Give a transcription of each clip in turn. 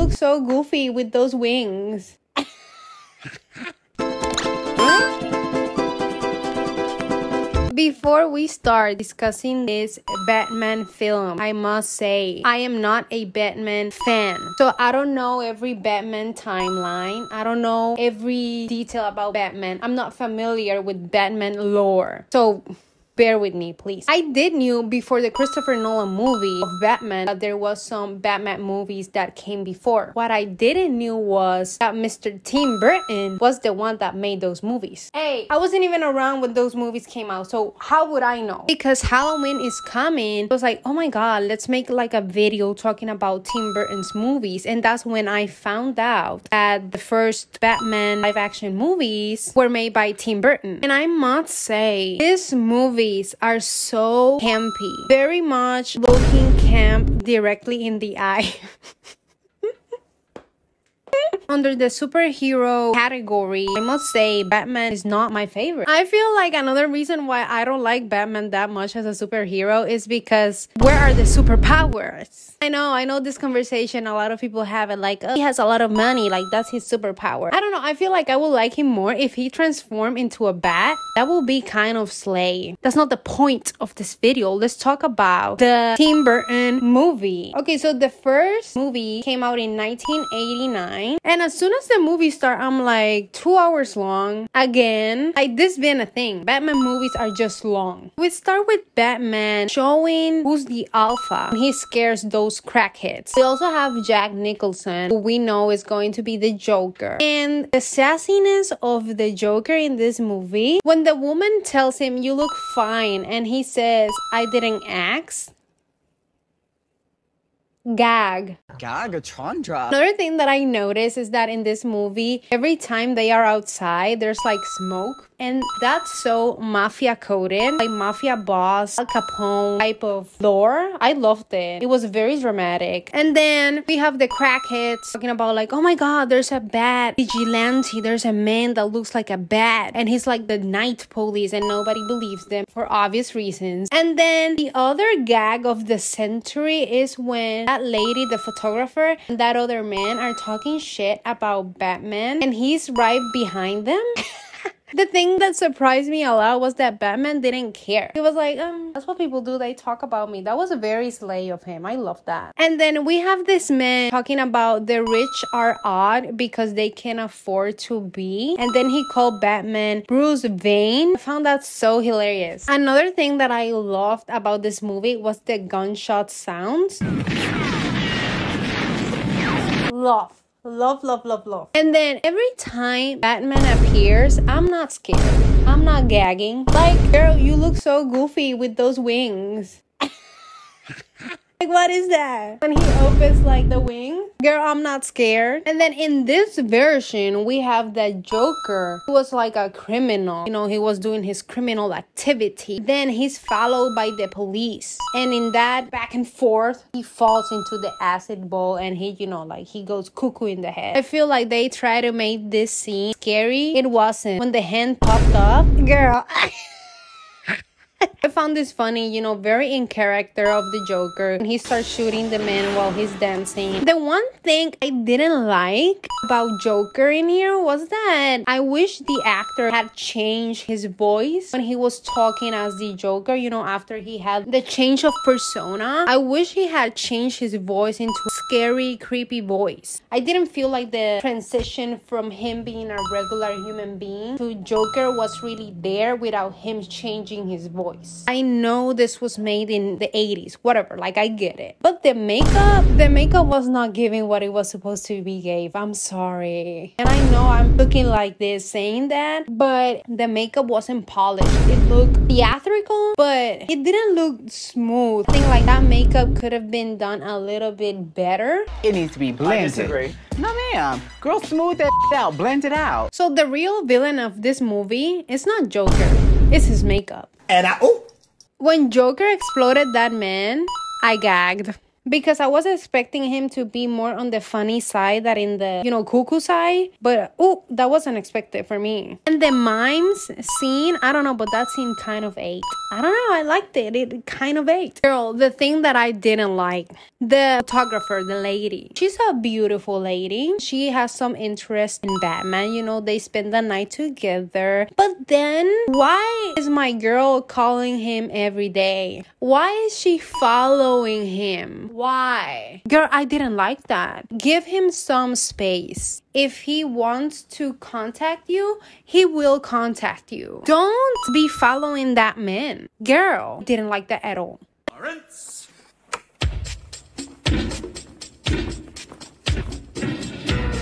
look so goofy with those wings. Before we start discussing this Batman film, I must say I am not a Batman fan. So I don't know every Batman timeline. I don't know every detail about Batman. I'm not familiar with Batman lore. So bear with me, please. I did knew before the Christopher Nolan movie of Batman that there was some Batman movies that came before. What I didn't knew was that Mr. Tim Burton was the one that made those movies. Hey, I wasn't even around when those movies came out, so how would I know? Because Halloween is coming, I was like, oh my god, let's make like a video talking about Tim Burton's movies. And that's when I found out that the first Batman live action movies were made by Tim Burton. And I must say, this movie are so campy, very much looking camp directly in the eye. Under the superhero category, I must say Batman is not my favorite. I feel like another reason why I don't like Batman that much as a superhero is because where are the superpowers? I know this conversation a lot of people have it like, oh, he has a lot of money, like that's his superpower. I don't know, I feel like I would like him more if he transformed into a bat. That will be kind of slay. That's not the point of this video. Let's talk about the Tim Burton movie. Okay, so the first movie came out in 1989. And as soon as the movie started, I'm like 2 hours long. Again, like this being a thing. Batman movies are just long. We start with Batman showing who's the alpha. He scares those crackheads. We also have Jack Nicholson, who we know is going to be the Joker. And the sassiness of the Joker in this movie, when the woman tells him, you look fine, and he says, I didn't ask. Gag. Gagatron. Another thing that I noticed is that in this movie, every time they are outside, there's like smoke. And that's so mafia coded, like mafia boss, Al Capone type of lore. I loved it. It was very dramatic. And then we have the crackheads talking about like, oh my god, there's a bat vigilante. There's a man that looks like a bat. And he's like the night police and nobody believes them for obvious reasons. And then the other gag of the century is when that lady, the photographer, and that other man are talking shit about Batman. And he's right behind them. The thing that surprised me a lot was that Batman didn't care. He was like, that's what people do. They talk about me. That was a very slay of him. I love that. And then we have this man talking about the rich are odd because they can afford to be. And then he called Batman Bruce Wayne. I found that so hilarious. Another thing that I loved about this movie was the gunshot sounds. Love. And then every time Batman appears, I'm not scared. I'm not gagging. Like, girl, you look so goofy with those wings. Like, what is that? When he opens like the wing, girl, I'm not scared. And then in this version, we have the Joker who was like a criminal. You know, he was doing his criminal activity. Then he's followed by the police. And in that back and forth, he falls into the acid bowl and he, you know, like he goes cuckoo in the head. I feel like they try to make this scene scary. It wasn't. When the hand popped up, girl, I found this funny, you know, very in character of the Joker. And he starts shooting the man while he's dancing. The one thing I didn't like about Joker in here was that I wish the actor had changed his voice when he was talking as the Joker, you know, after he had the change of persona. I wish he had changed his voice into a scary, creepy voice. I didn't feel like the transition from him being a regular human being to Joker was really there without him changing his voice. I know this was made in the 80s, whatever, like I get it. But the makeup was not giving what it was supposed to be gave. I'm sorry. And I know I'm looking like this saying that, but the makeup wasn't polished. It looked theatrical, but it didn't look smooth. I think like that makeup could have been done a little bit better. It needs to be blended. I disagree. No, ma'am. Girl, smooth that out. Blend it out. So the real villain of this movie is not Joker. It's his makeup. And when Joker exploded that man, I gagged. because I was expecting him to be more on the funny side than in the, cuckoo side. But, oh, that wasn't expected for me. And the mimes scene, I don't know, but that scene kind of ate. I don't know, I liked it. It kind of ate. Girl, the thing that I didn't like, the photographer, the lady. She's a beautiful lady. She has some interest in Batman. They spend the night together. But then, why is my girl calling him every day? Why is she following him? Why? Girl, I didn't like that. Give him some space. If he wants to contact you, he will contact you. Don't be following that man. Girl, didn't like that at all. Lawrence.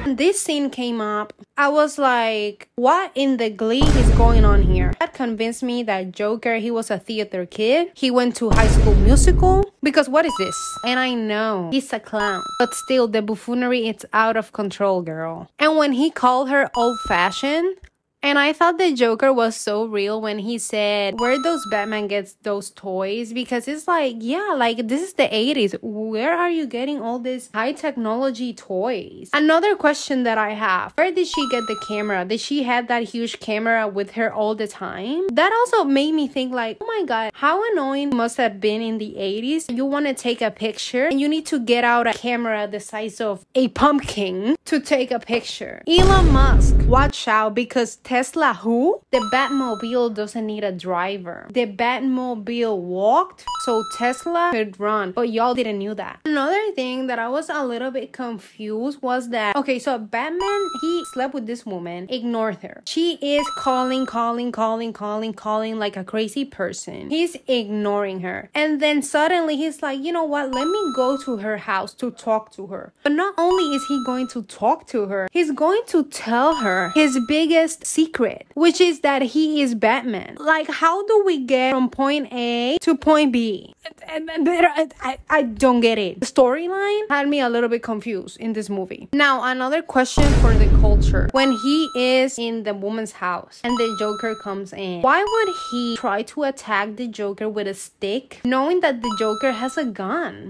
When this scene came up, I was like, what in the glee is going on here? That convinced me that Joker, he was a theater kid. He went to High School Musical. Because what is this? And I know he's a clown. But still, the buffoonery, it's out of control, girl. And when he called her old-fashioned, and I thought the Joker was so real when he said, where does Batman get those toys? Because it's like, yeah, like this is the 80s. Where are you getting all these high technology toys? Another question that I have, where did she get the camera? Did she have that huge camera with her all the time? That also made me think like, oh my God, how annoying must have been in the 80s. You want to take a picture and you need to get out a camera the size of a pumpkin to take a picture. Elon Musk, watch out, because Tesla who? The Batmobile doesn't need a driver. The Batmobile walked so Tesla could run. But y'all didn't know that. Another thing that I was a little bit confused was that, okay, so Batman, he slept with this woman, ignored her. She is calling like a crazy person. He's ignoring her. And then suddenly he's like, you know what? Let me go to her house to talk to her. But not only is he going to talk to her, he's going to tell her his biggest secret, which is that he is Batman. Like, how do we get from point A to point B? I don't get it. The storyline had me a little bit confused in this movie. Now, another question for the culture. When he is in the woman's house and the Joker comes in, why would he try to attack the Joker with a stick, knowing that the Joker has a gun?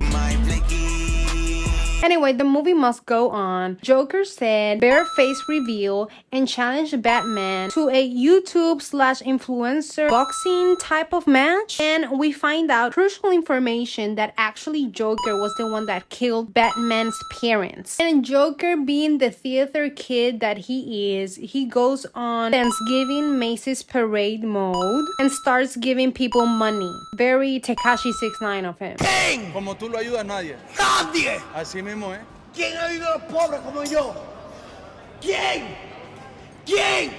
Anyway, the movie must go on. Joker said bare face reveal and challenged Batman to a YouTube/influencer boxing type of match. And we find out crucial information that actually Joker was the one that killed Batman's parents. And Joker, being the theater kid that he is, he goes on Thanksgiving Macy's parade mode and starts giving people money. Very Tekashi 6ix9ine of him. ¿Quién? Como tú lo ayudas nadie. ¡Nadie! Así mismo, ¿eh? ¿Quién ha ayudado a los pobres como yo? ¿Quién? ¿Quién?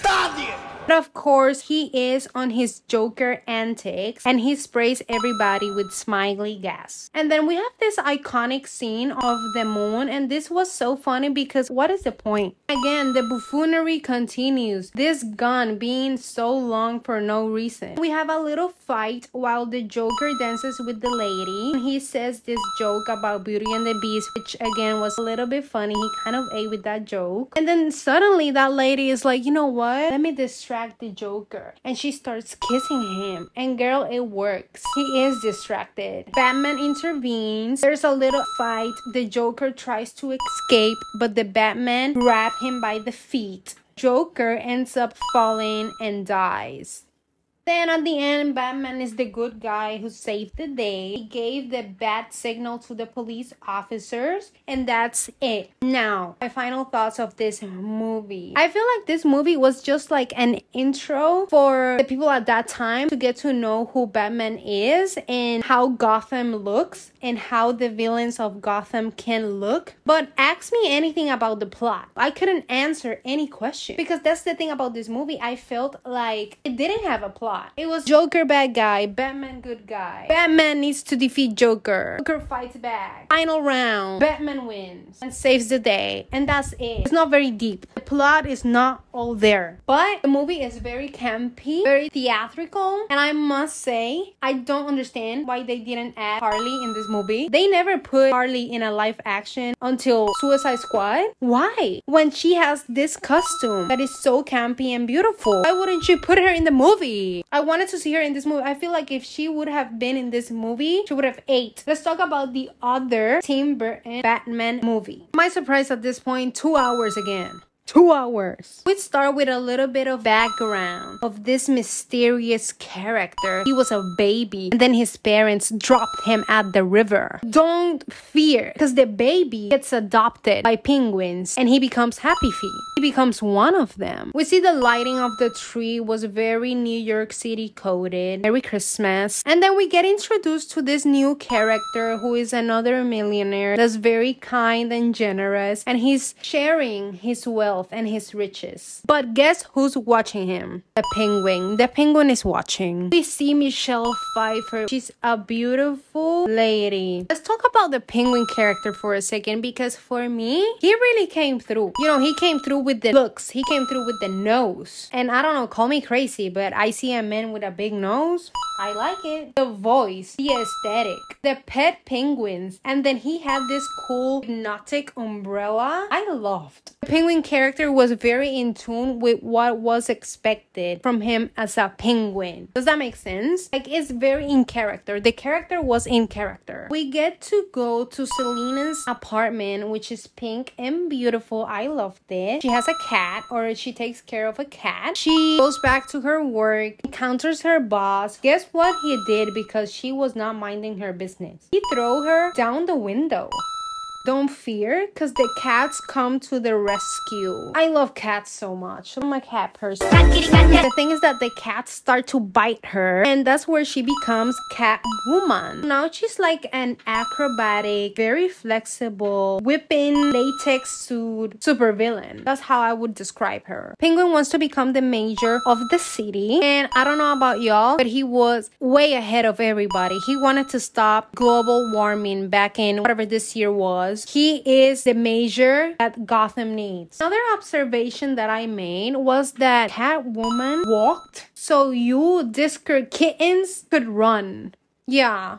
¡Nadie! But of course, he is on his Joker antics and he sprays everybody with smiley gas. And then we have this iconic scene of the moon, and this was so funny because what is the point? Again, the buffoonery continues. This gun being so long for no reason. We have a little fight while the Joker dances with the lady. He says this joke about Beauty and the Beast, which again was a little bit funny. He kind of ate with that joke. And then suddenly that lady is like, you know what? Let me distract the Joker. And she starts kissing him. And girl, it works. He is distracted. Batman intervenes. There's a little fight. The Joker tries to escape, but the Batman grabs him by the feet. Joker ends up falling and dies. Then at the end, Batman is the good guy who saved the day. He gave the bat signal to the police officers, and that's it. Now, my final thoughts of this movie. I feel like this movie was just like an intro for the people at that time to get to know who Batman is and how Gotham looks and how the villains of Gotham can look. But ask me anything about the plot. I couldn't answer any question because that's the thing about this movie. I felt like it didn't have a plot. It was Joker bad guy, Batman good guy. Batman needs to defeat Joker. Joker fights back. Final round. Batman wins and saves the day. And that's it. It's not very deep. The plot is not all there. But the movie is very campy, very theatrical. And I must say, I don't understand why they didn't add Harley in this movie. They never put Harley in a live action until Suicide Squad. Why? When she has this costume that is so campy and beautiful, why wouldn't you put her in the movie? I wanted to see her in this movie. I feel like if she would have been in this movie, she would have ate. Let's talk about the other Tim Burton Batman movie. Am I surprised at this point? 2 hours again. 2 hours. We start with a little bit of background of this mysterious character. He was a baby and then his parents dropped him at the river. Don't fear, because the baby gets adopted by penguins and he becomes Happy Feet. He becomes one of them. We see the lighting of the tree was very New York City coded. Merry Christmas. And then we get introduced to this new character who is another millionaire that's very kind and generous, and he's sharing his wealth and his riches. But guess who's watching him? The penguin. The penguin is watching. We see Michelle Pfeiffer. She's a beautiful lady. Let's talk about the penguin character for a second, because for me, he really came through. You know, he came through with the looks. He came through with the nose. And I don't know, call me crazy, but I see a man with a big nose. I like it. The voice, the aesthetic, the pet penguins, and then he had this cool hypnotic umbrella. I loved. The penguin character was very in tune with what was expected from him as a penguin. Does that make sense? Like, it's very in character. The character was in character. We get to go to Selena's apartment, which is pink and beautiful. I loved it. She has a cat, or she takes care of a cat. She goes back to her work, encounters her boss. Guess what he did? Because she was not minding her business, he threw her down the window. Don't fear, because the cats come to the rescue. I love cats so much. I'm a cat person. The thing is that the cats start to bite her, and that's where she becomes Catwoman. Now she's like an acrobatic, very flexible, whipping latex suit supervillain. That's how I would describe her. Penguin wants to become the mayor of the city, and I don't know about y'all, but he was way ahead of everybody. He wanted to stop global warming back in whatever this year was. He is the mayor that Gotham needs. Another observation that I made was that Catwoman walked so you discard kittens could run. Yeah.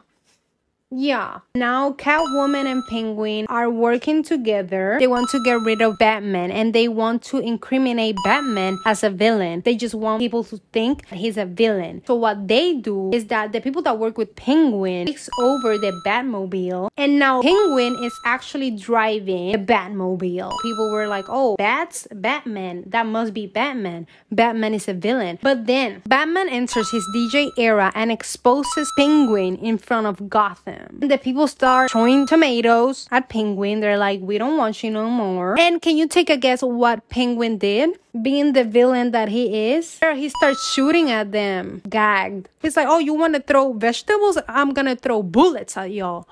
Now Catwoman and Penguin are working together. They want to get rid of Batman, and they want to incriminate Batman as a villain. They just want people to think that he's a villain. So what they do is that the people that work with Penguin takes over the Batmobile, and now Penguin is actually driving the Batmobile. People were like, oh, that's Batman. That must be Batman. Batman is a villain. But then Batman enters his DJ era and exposes Penguin in front of Gotham. The people start throwing tomatoes at Penguin. They're like, we don't want you no more. And can you take a guess what Penguin did? Being the villain that he is, he starts shooting at them. Gagged. He's like, oh, you want to throw vegetables? I'm gonna throw bullets at y'all.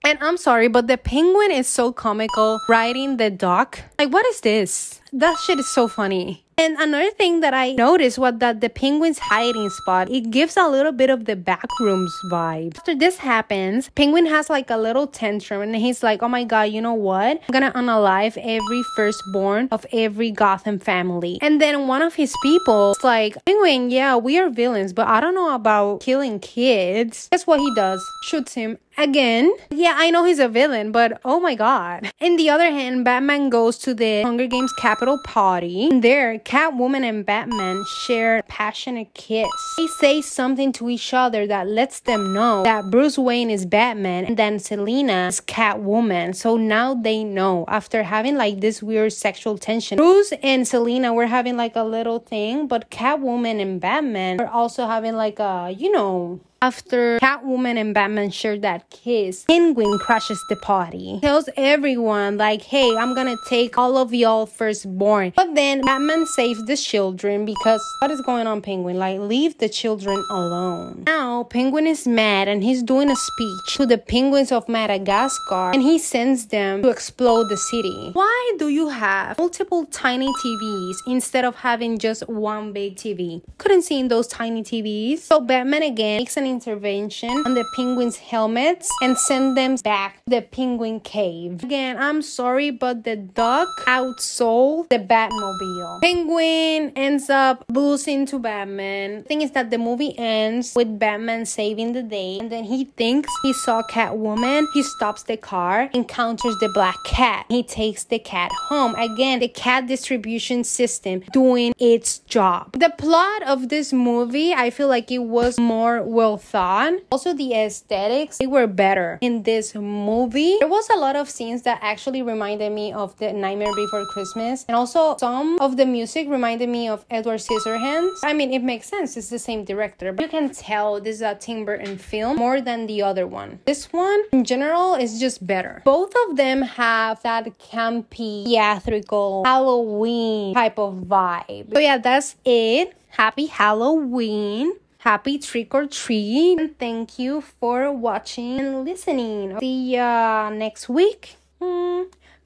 And I'm sorry, but the Penguin is so comical riding the dock. Like, what is this? That shit is so funny. And another thing that I noticed was that the Penguin's hiding spot, it gives a little bit of the Backrooms vibe. After this happens, Penguin has like a little tantrum, and he's like, oh my god, you know what? I'm gonna unalive every firstborn of every Gotham family. And then one of his people is like, Penguin, yeah, we are villains, but I don't know about killing kids. Guess what he does? Shoots him again. Yeah, I know he's a villain, but oh my god. On the other hand, Batman goes to the Hunger Games Capitol party. And there, Catwoman and Batman share a passionate kiss. They say something to each other that lets them know that Bruce Wayne is Batman and then Selena is Catwoman. So now they know, after having like this weird sexual tension. Bruce and Selena were having like a little thing, but Catwoman and Batman were also having like a, you know... After Catwoman and Batman share that kiss, Penguin crashes the party. He tells everyone like, hey, I'm gonna take all of y'all firstborn. But then Batman saves the children because what is going on, Penguin? Like, leave the children alone. Now, Penguin is mad and he's doing a speech to the penguins of Madagascar, and he sends them to explode the city. Why do you have multiple tiny TVs instead of having just one big TV? Couldn't see in those tiny TVs. So Batman again makes an intervention on the penguins' helmets and send them back to the penguin cave. Again, I'm sorry, but the duck outsold the Batmobile. Penguin ends up losing to Batman. The thing is that the movie ends with Batman saving the day, and then he thinks he saw Catwoman. He stops the car, encounters the black cat. He takes the cat home. Again, the cat distribution system doing its job. The plot of this movie, I feel like it was more well thought. Also, the aesthetics, they were better in this movie. There was a lot of scenes that actually reminded me of The Nightmare Before Christmas, and also some of the music reminded me of Edward Scissorhands. I mean, it makes sense, it's the same director, but you can tell this is a Tim Burton film more than the other one. This one, in general, is just better. Both of them have that campy, theatrical, Halloween type of vibe. So yeah, that's it. Happy Halloween. Happy trick or treat. And thank you for watching and listening. See ya next week.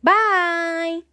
Bye.